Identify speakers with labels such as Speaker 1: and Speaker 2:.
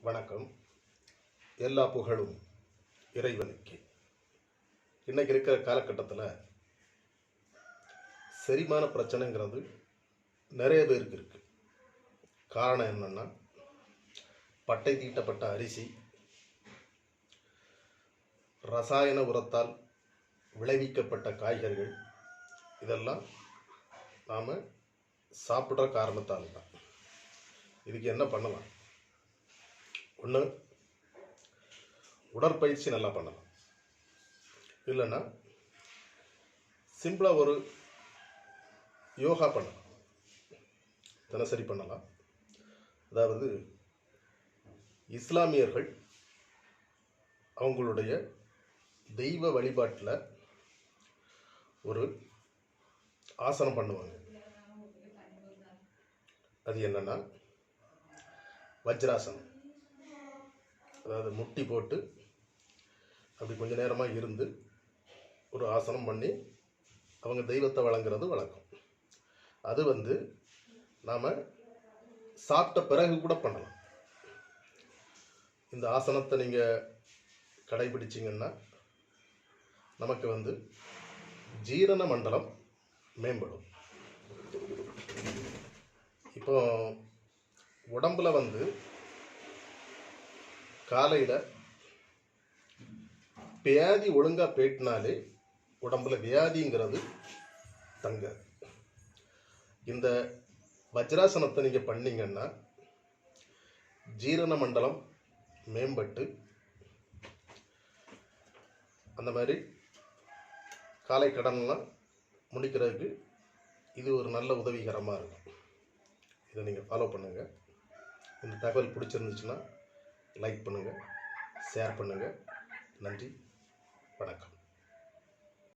Speaker 1: வணக்கம். எல்லா புகழும் இறைவனுக்கு. இன்னைக்கு இருக்கிற காலகட்டத்தில் செரிமான பிரச்சனைங்கிறது நிறைய பேருக்கு இருக்கு. காரணம் என்னன்னா, பட்டை தீட்டப்பட்ட அரிசி, ரசாயன உரத்தால் விளைவிக்கப்பட்ட காய்கறிகள், இதெல்லாம் நாம் சாப்பிட்ற காரணத்தால் தான். இதுக்கு என்ன பண்ணலாம்? ஒன்று, உடற்பயிற்சி நல்லா பண்ணலாம். இல்லைன்னா சிம்பிளாக ஒரு யோகா பண்ணலாம், தினசரி பண்ணலாம். அதாவது இஸ்லாமியர்கள் அவங்களுடைய தெய்வ வழிபாட்டில் ஒரு ஆசனம் பண்ணுவாங்க. அது என்னன்னா வஜ்ராசனம். அதாவது முட்டி போட்டு அப்படி கொஞ்ச நேரமாக இருந்து ஒரு ஆசனம் பண்ணி அவங்க தெய்வத்தை வழங்குறது வழக்கம். அது நாம் சாப்பிட்ட பிறகு கூட பண்ணலாம். இந்த ஆசனத்தை நீங்கள் கடைபிடிச்சிங்கன்னா நமக்கு ஜீரண மண்டலம் மேம்படும். இப்போ உடம்புல காலையில் வியாதி ஒழுங்காக போயிட்டினாலே உடம்புல வியாதிங்கிறது தங்காது. இந்த வஜ்ராசனத்தை நீங்கள் பண்ணிங்கன்னா ஜீரண மண்டலம் மேம்பட்டு அந்த மாதிரி காலை கடன்லாம் முடிக்கிறதுக்கு இது ஒரு நல்ல உதவிகரமாக இருக்கும். இதை நீங்கள் ஃபாலோ பண்ணுங்கள். இந்த தகவல் பிடிச்சிருந்துச்சுன்னா லைக் பண்ணுங்கள், ஷேர் பண்ணுங்கள். நன்றி, வணக்கம்.